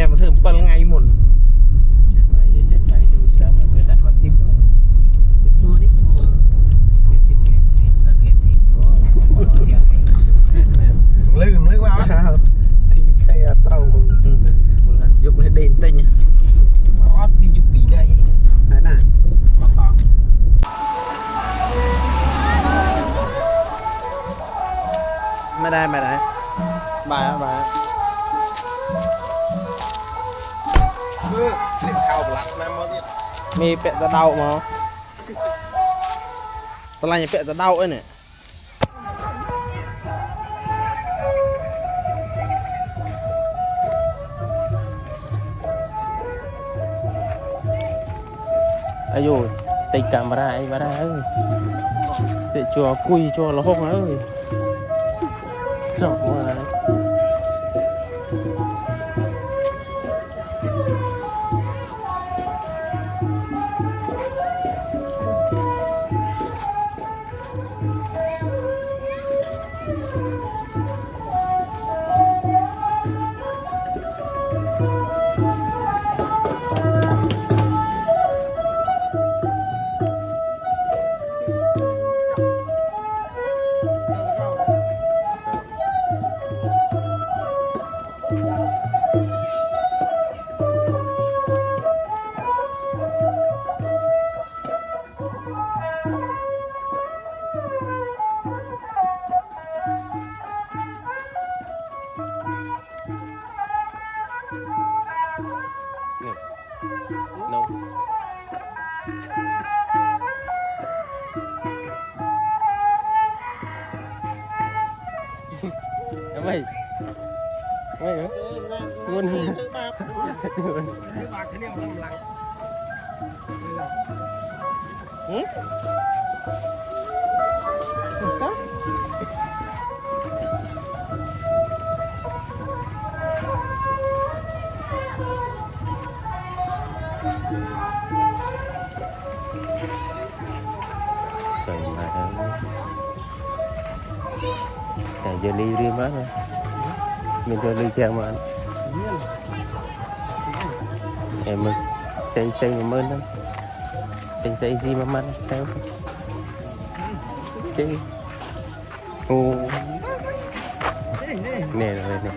nhà mà thơm bần ngày một chắc phải chui sớm là đặt vào tim xua đi xua cái tim kẹp lưng mới quá thì cái trâu một lần giúp lên đèn tinh ót đi giúp bị đây thế nào mày đây bà liền khao bạc nam mới biết mi pẹ ra đau mà tao lại pẹ ra đau ấy nè ayo take camera ấy sẽ cho cùi cho nó hông ơi sợ quá no mày nữa luôn bà cái neo làm lặng rồi mà cái giờ ly riêng quá rồi mình cho ly chèo mà em xây mà mơn đó xây gì mà man theo chứ ô nè rồi nè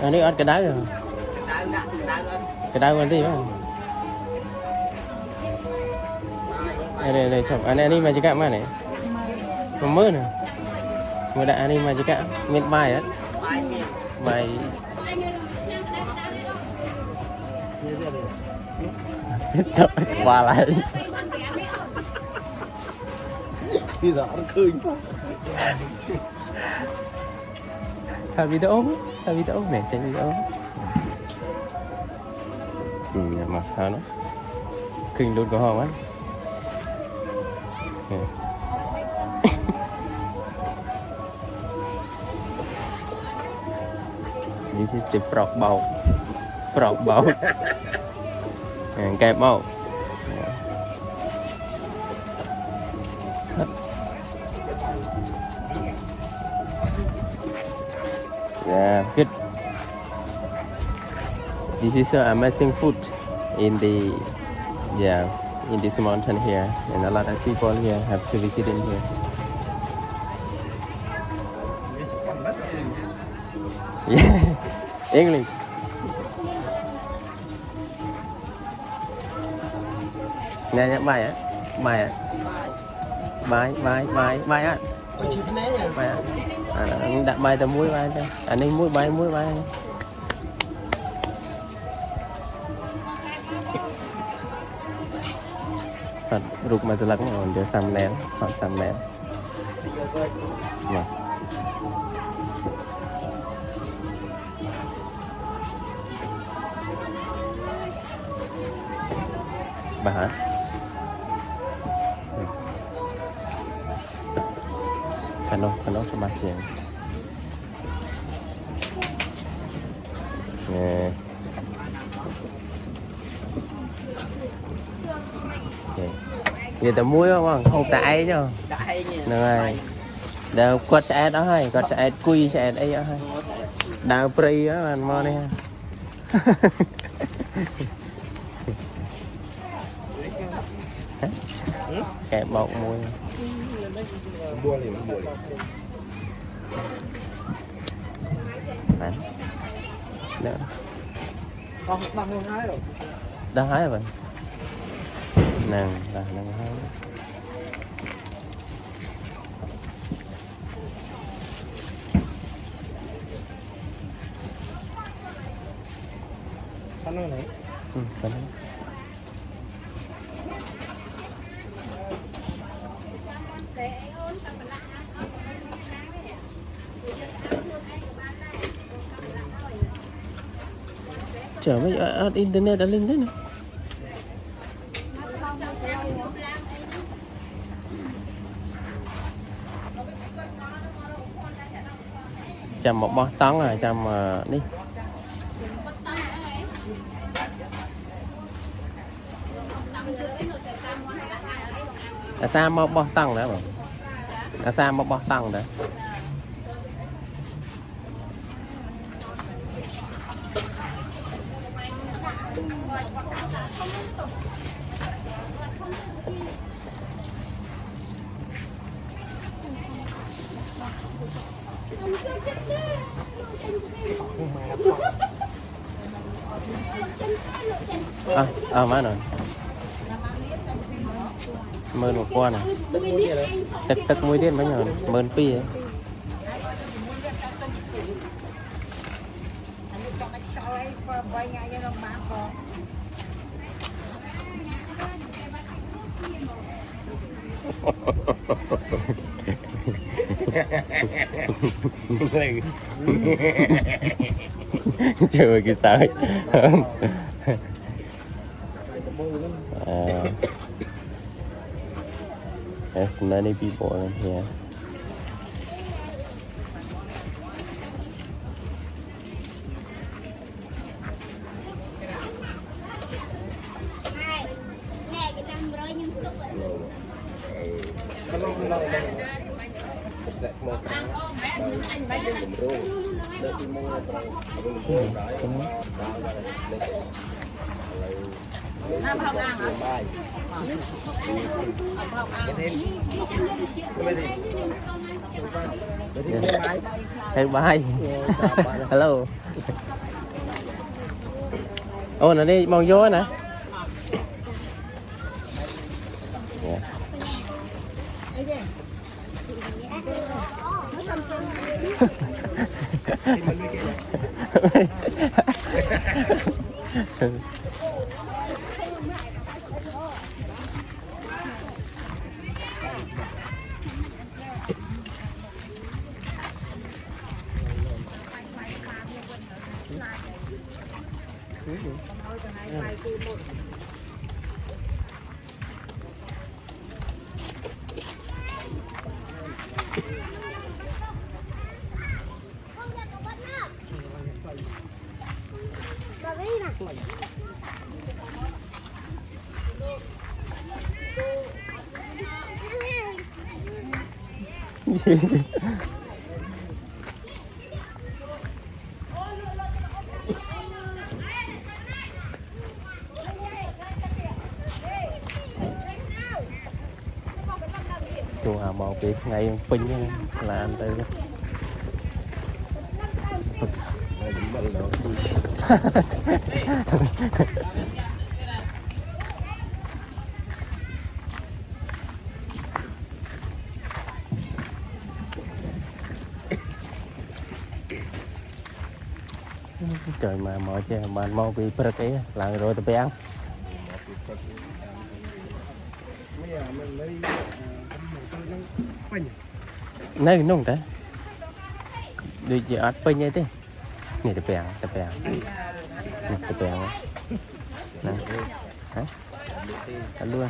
anh ấy ăn cái đá rồi cái đá ăn gì vậy đây chồng anh ấy mà chỉ cả mà này mà mơ nè mà đã anh mà chỉ cả miền bài á bài qua lại bây giờ nó khơi thả video này chạy video mà thả nó kinh đốt của họ á this is the frog boat kẹp boat yeah good this is amazing food in this mountain here and a lot of people here have to visit in here yeah English nè nhắc bài á bài á bài á đặt bài tầm mũi bài đây anh ấy mũi bài Phật rục mà từ lắc mà để xăm nén hoặc xăm nén mà bà hả khăn đâu cho bà chị giờ tao muối không tại chứ này đào quật sẽ đó hay quật sẽ quy sẽ đây đó hay đào pri đó anh mò này kẹp bọc muối nữa đang hái rồi nàng là đang hái này chờ mấy internet đã lên thế này chầm một bó tón rồi chầm đi là sao một bó tông đó mà là sao một bó tông đó má rồi mơn một con này tật mũi điên bao nhiêu mơn pi ấy chơi cái sao there's many people in here. Hey, bye. Hello. Ô, nó đi mong vô nè. Chùa Hà Màu Việt ngay pin là anh Tư đó. Trời mà mọi chứ bạn mau bị bật ấy là rồi tập béo nơi nông đấy đi giờ ăn pin như thế này tập béo này hả ăn luôn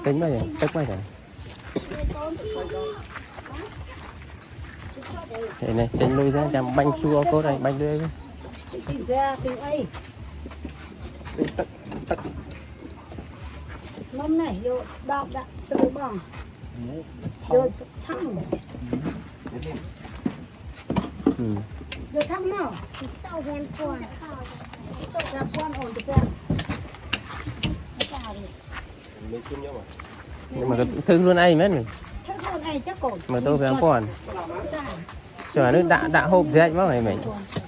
tính bao giờ tức bao giờ thế này tránh lui ra chạm banh xua cô này banh đưa tìm ra tìm ấy mâm này vô đọc đã từ bằng vô thăm vô thăm nào tàu hèn quan tàu hèn quan ổn được chưa nhưng mà thương luôn ai mấy mình thế con này chắc còn mà tôi phải ăn còn cho nó đã hộp dậy quá mày mình